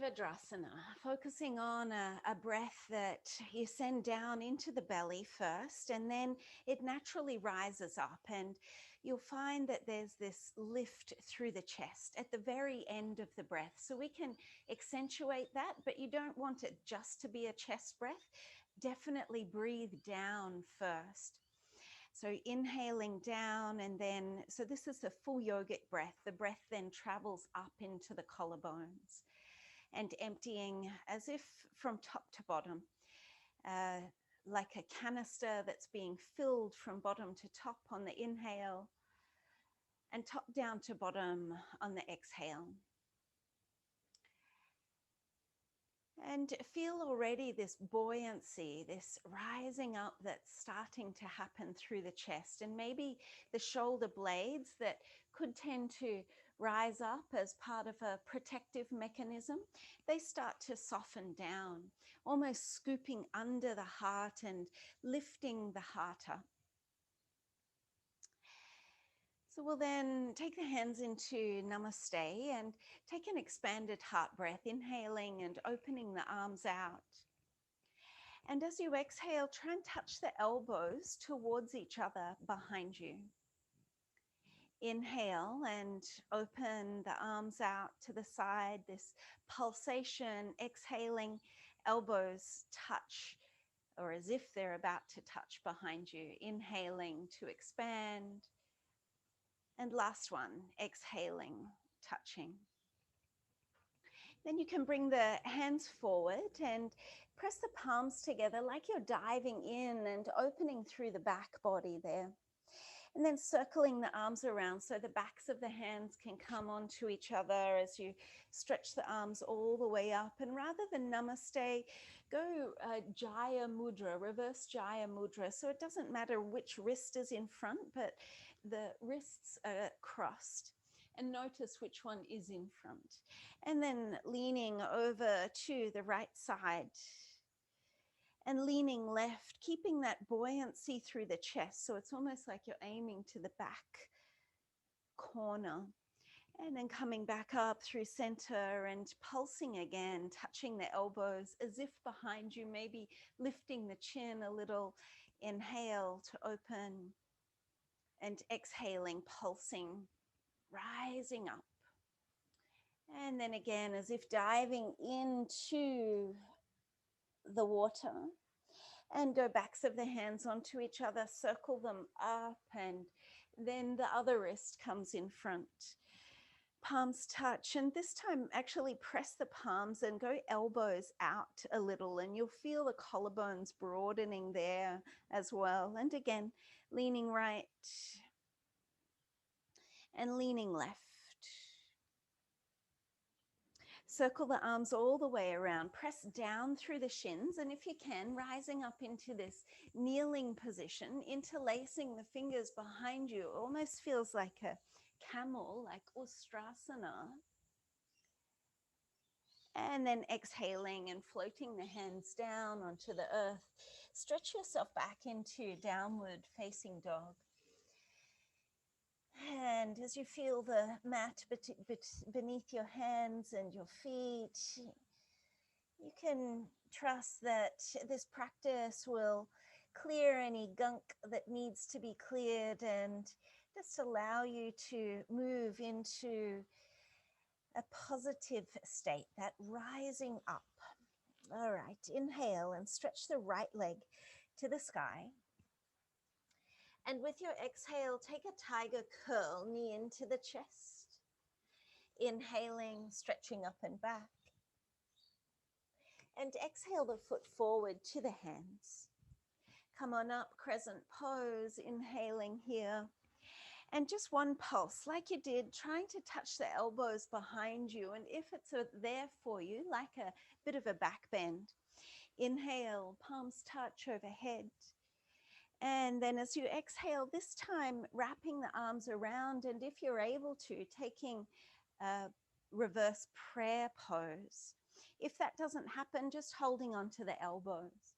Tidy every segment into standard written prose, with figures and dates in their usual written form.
Virdrasana, focusing on a breath that you send down into the belly first, and then it naturally rises up, and you'll find that there's this lift through the chest at the very end of the breath. So we can accentuate that, but you don't want it just to be a chest breath. Definitely breathe down first. So inhaling down, and then, so this is the full yogic breath. The breath then travels up into the collarbones and emptying as if from top to bottom, uh, like a canister that's being filled from bottom to top on the inhale and top down to bottom on the exhale. And feel already this buoyancy, this rising up that's starting to happen through the chest, and maybe the shoulder blades that could tend to rise up as part of a protective mechanism, they start to soften down, almost scooping under the heart and lifting the heart up. So we'll then take the hands into Namaste and take an expanded heart breath, inhaling and opening the arms out. And as you exhale, try and touch the elbows towards each other behind you. Inhale and open the arms out to the side, this pulsation. Exhaling, elbows touch, or as if they're about to touch behind you. Inhaling to expand. And last one, exhaling, touching. Then you can bring the hands forward and press the palms together like you're diving in and opening through the back body there. And then circling the arms around so the backs of the hands can come onto each other as you stretch the arms all the way up. And rather than Namaste, go Jaya Mudra, reverse Jaya Mudra. So it doesn't matter which wrist is in front, but the wrists are crossed. And notice which one is in front. And then leaning over to the right side and leaning left, keeping that buoyancy through the chest. So it's almost like you're aiming to the back corner. And then coming back up through center and pulsing again, touching the elbows as if behind you, maybe lifting the chin a little. Inhale to open and exhaling, pulsing, rising up. And then again, as if diving into the water, and go backs of the hands onto each other, circle them up, and then the other wrist comes in front. Palms touch, and this time actually press the palms and go elbows out a little, and you'll feel the collarbones broadening there as well. And again, leaning right and leaning left. Circle the arms all the way around, press down through the shins, and if you can, rising up into this kneeling position, interlacing the fingers behind you. It almost feels like a camel, like Ustrasana. And then exhaling and floating the hands down onto the earth. Stretch yourself back into downward facing dog. And as you feel the mat beneath your hands and your feet, you can trust that this practice will clear any gunk that needs to be cleared and just allow you to move into a positive state, that rising up. All right, inhale and stretch the right leg to the sky. And with your exhale, take a tiger curl, knee into the chest. Inhaling, stretching up and back. And exhale the foot forward to the hands. Come on up, crescent pose, inhaling here. And just one pulse, like you did, trying to touch the elbows behind you. And if it's there for you, like a bit of a back bend. Inhale, palms touch overhead. And then as you exhale, this time wrapping the arms around, and if you're able to, taking a reverse prayer pose. If that doesn't happen, just holding on to the elbows.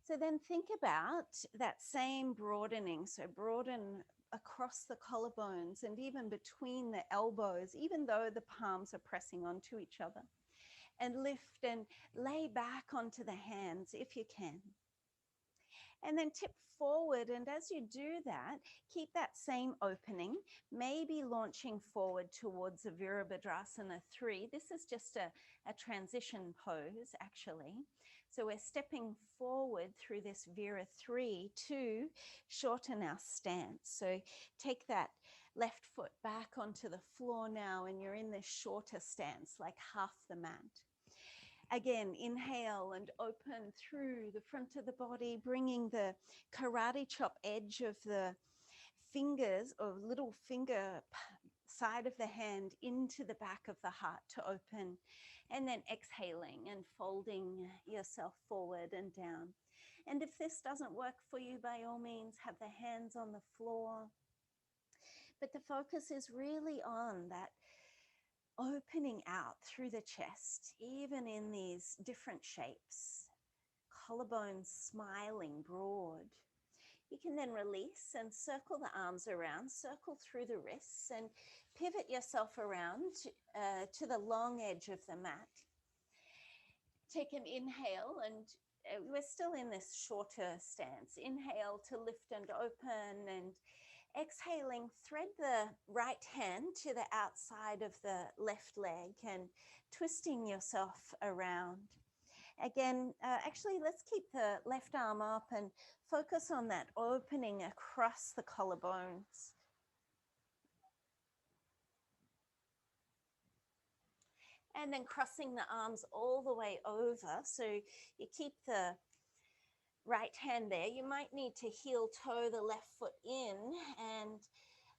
So then think about that same broadening. So broaden across the collarbones and even between the elbows, even though the palms are pressing onto each other. and lift and lay back onto the hands if you can. And then tip forward, and as you do that, keep that same opening, maybe launching forward towards a Virabhadrasana 3. This is just a transition pose, actually. So we're stepping forward through this Vira 3 to shorten our stance. So take that left foot back onto the floor now, and you're in this shorter stance, like half the mat. Again, inhale and open through the front of the body, bringing the karate chop edge of the fingers or little finger side of the hand into the back of the heart to open, and then exhaling and folding yourself forward and down. And if this doesn't work for you, by all means, have the hands on the floor. But the focus is really on that opening out through the chest, even in these different shapes. Collarbones smiling broad. You can then release and circle the arms around, circle through the wrists, and pivot yourself around to the long edge of the mat. Take an inhale, and we're still in this shorter stance. Inhale to lift and open, and exhaling, thread the right hand to the outside of the left leg and twisting yourself around. Again, actually, let's keep the left arm up and focus on that opening across the collarbones. And then crossing the arms all the way over. So you keep the right hand there. You might need to heel toe the left foot in and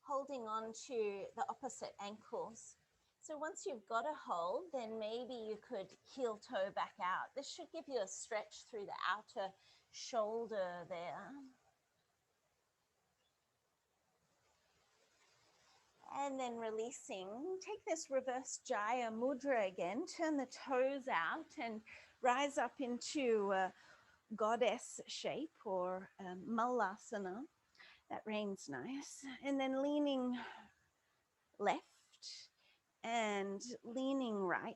holding on to the opposite ankles. So once you've got a hold, then maybe you could heel toe back out. This should give you a stretch through the outer shoulder there. And then releasing, take this reverse Jaya Mudra again, turn the toes out and rise up into a goddess shape or Malasana. That rain's nice. And then leaning left and leaning right.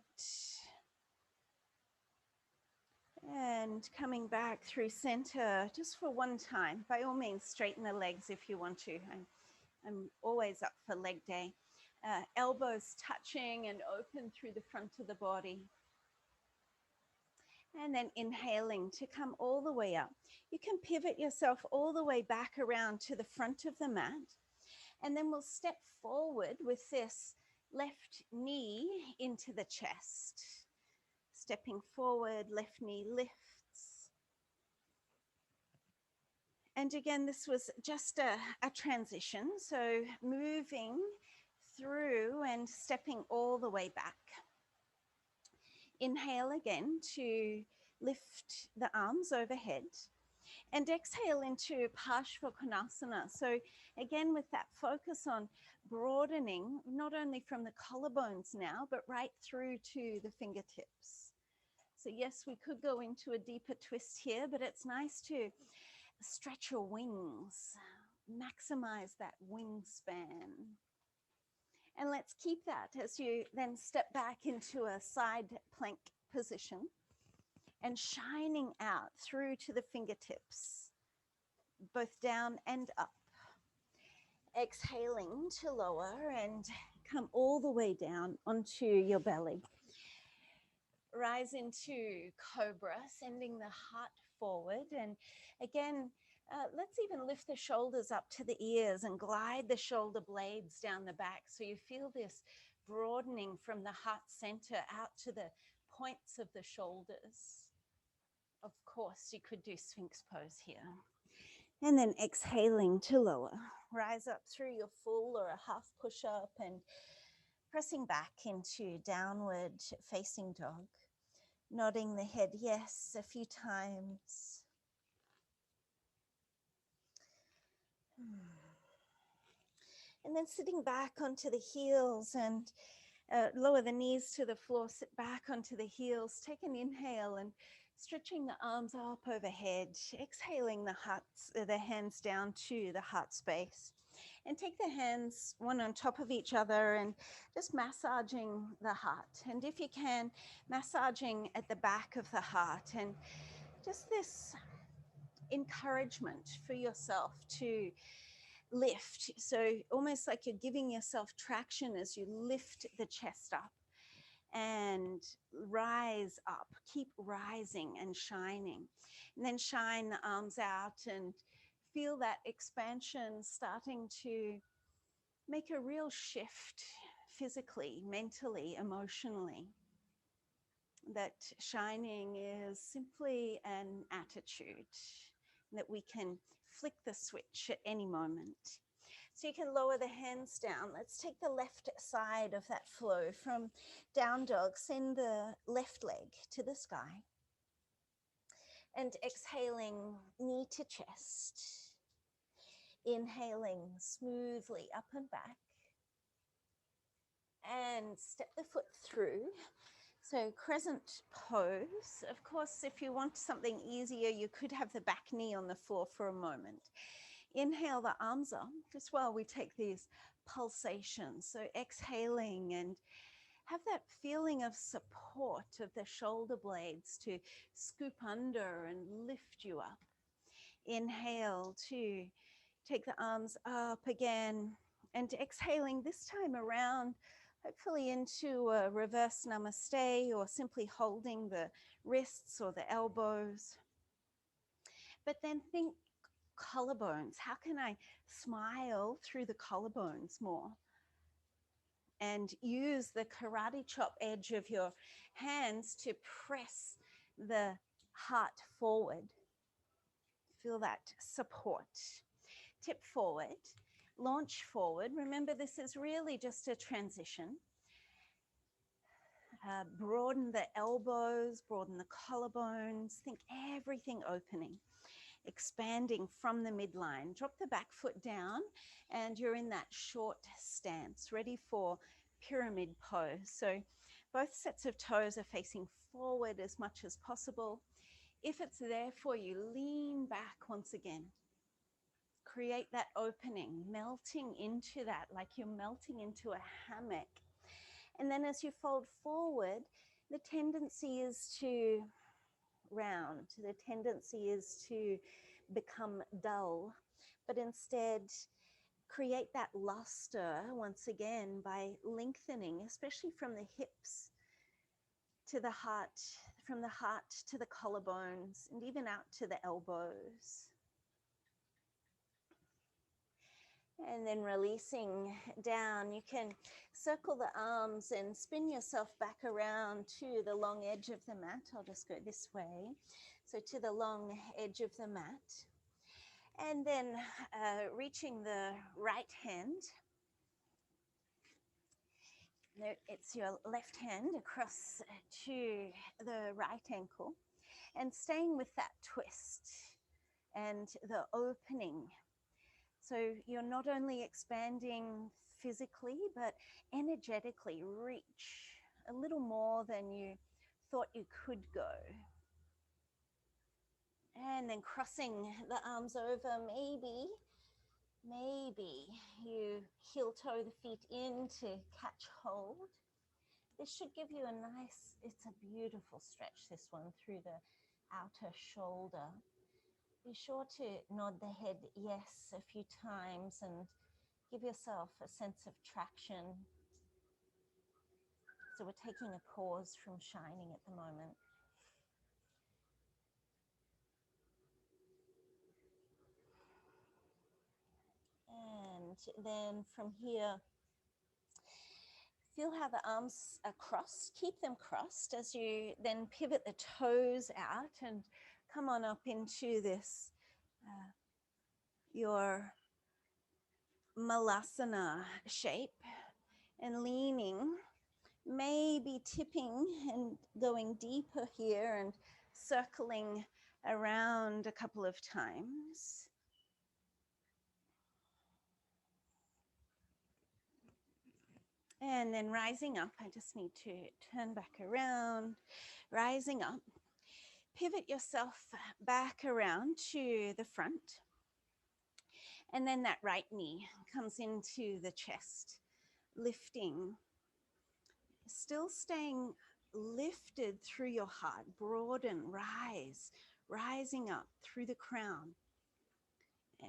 And coming back through center just for one time. By all means, straighten the legs if you want to. I'm always up for leg day. Elbows touching and open through the front of the body. And then inhaling to come all the way up. You can pivot yourself all the way back around to the front of the mat. And then we'll step forward with this left knee into the chest. Stepping forward, left knee lifts. And again, this was just a transition. So moving through and stepping all the way back. Inhale again to lift the arms overhead. And exhale into Parshvakonasana. So again, with that focus on broadening, not only from the collarbones now, but right through to the fingertips. So yes, we could go into a deeper twist here, but it's nice to stretch your wings, maximize that wingspan. And let's keep that as you then step back into a side plank position and shining out through to the fingertips, both down and up. Exhaling to lower and come all the way down onto your belly. Rise into cobra, sending the heart forward. And again, let's even lift the shoulders up to the ears and glide the shoulder blades down the back. So you feel this broadening from the heart center out to the points of the shoulders. Of course, you could do Sphinx pose here. And then exhaling to lower. Rise up through your full or a half push-up and pressing back into downward facing dog. Nodding the head yes a few times. And then sitting back onto the heels and lower the knees to the floor, sit back onto the heels, take an inhale and stretching the arms up overhead, exhaling the hands down to the heart space. And take the hands one on top of each other and just massaging the heart. And if you can, massaging at the back of the heart, and just this encouragement for yourself to lift. So almost like you're giving yourself traction as you lift the chest up and rise up. Keep rising and shining. And then shine the arms out and feel that expansion starting to make a real shift physically, mentally, emotionally. That shining is simply an attitude, that we can flick the switch at any moment. So you can lower the hands down. Let's take the left side of that flow from down dog. Send the left leg to the sky. And exhaling, knee to chest. Inhaling smoothly up and back. And step the foot through. So crescent pose. Of course, if you want something easier, you could have the back knee on the floor for a moment. Inhale the arms up just while we take these pulsations. So exhaling and have that feeling of support of the shoulder blades to scoop under and lift you up. Inhale to take the arms up again, and exhaling this time around, hopefully into a reverse namaste, or simply holding the wrists or the elbows. But then think collarbones. How can I smile through the collarbones more? And use the karate chop edge of your hands to press the heart forward. Feel that support. Tip forward, launch forward. Remember, this is really just a transition. Broaden the elbows, broaden the collarbones. Think everything opening. Expanding from the midline. Drop the back foot down and you're in that short stance, ready for pyramid pose. So both sets of toes are facing forward as much as possible. If it's there for you, lean back once again. Create that opening, melting into that like you're melting into a hammock. And then as you fold forward, the tendency is to round. The tendency is to become dull, but instead create that luster once again by lengthening, especially from the hips to the heart, from the heart to the collarbones, and even out to the elbows. And then releasing down, you can circle the arms and spin yourself back around to the long edge of the mat. I'll just go this way. So to the long edge of the mat. And then reaching the right hand. No, it's your left hand across to the right ankle. And staying with that twist and the opening. So you're not only expanding physically, but energetically reach a little more than you thought you could go. And then crossing the arms over, maybe you heel toe the feet in to catch hold. This should give you a nice, it's a beautiful stretch, this one, through the outer shoulder. Be sure to nod the head yes a few times and give yourself a sense of traction. So we're taking a pause from shining at the moment. And then from here, feel how the arms are crossed. Keep them crossed as you then pivot the toes out and come on up into this, your malasana shape, and leaning, maybe tipping and going deeper here and circling around a couple of times. And then rising up, I just need to turn back around, rising up. Pivot yourself back around to the front. And then that right knee comes into the chest, lifting, still staying lifted through your heart, broaden, rise, rising up through the crown.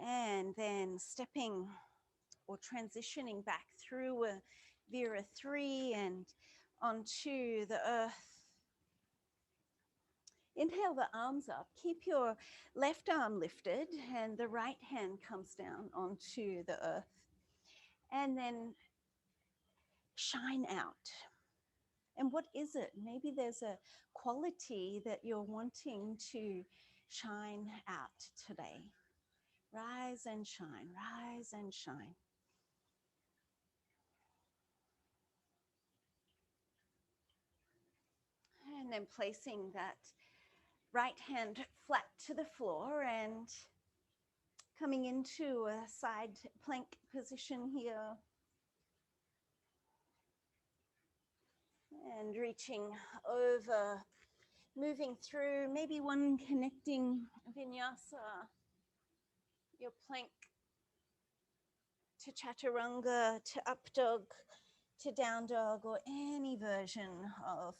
And then stepping or transitioning back through a Vera 3 and onto the earth. Inhale the arms up. Keep your left arm lifted and the right hand comes down onto the earth. And then shine out. And what is it? Maybe there's a quality that you're wanting to shine out today. Rise and shine, rise and shine. And then placing that right hand flat to the floor and coming into a side plank position here. And reaching over, moving through, maybe one connecting vinyasa, your plank to chaturanga, to up dog, to down dog, or any version of,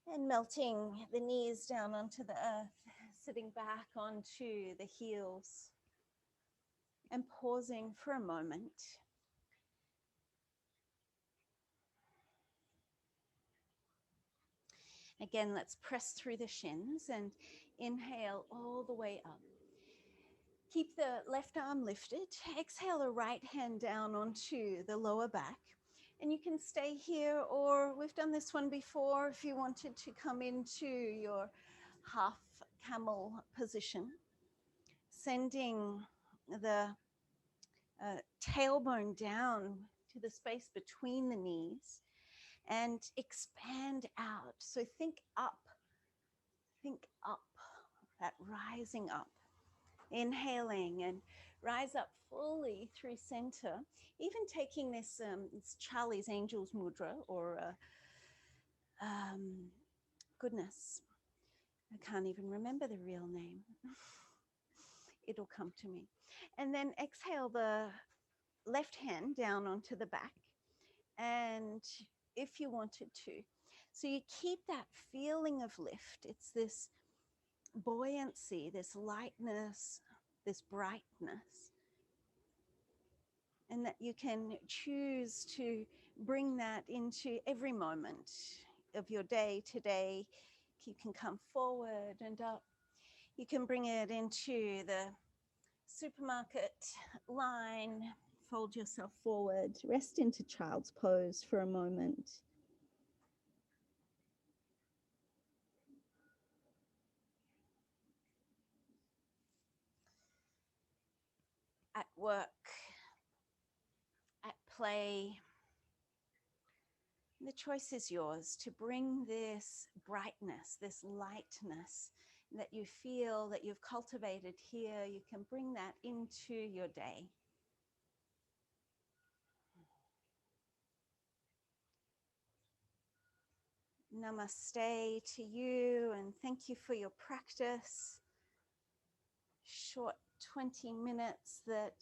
and melting the knees down onto the earth, sitting back onto the heels, and pausing for a moment. Again, let's press through the shins and inhale all the way up. Keep the left arm lifted. Exhale the right hand down onto the lower back. And you can stay here, or we've done this one before if you wanted to come into your half camel position. Sending the tailbone down to the space between the knees and expand out. So think up, that rising up. Inhaling and rise up fully through center. Even taking this Charlie's Angels Mudra, or goodness, I can't even remember the real name. It'll come to me. And then exhale the left hand down onto the back, and if you wanted to. So you keep that feeling of lift. It's this buoyancy, this lightness, this brightness. And that you can choose to bring that into every moment of your day today. You can come forward and up. You can bring it into the supermarket line. Fold yourself forward. Rest into child's pose for a moment. At work, at play, the choice is yours to bring this brightness, this lightness that you feel that you've cultivated here. You can bring that into your day. Namaste to you, and thank you for your practice. Short 20 minutes, that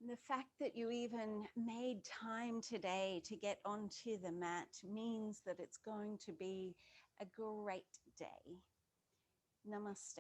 the fact that you even made time today to get onto the mat means that it's going to be a great day. Namaste.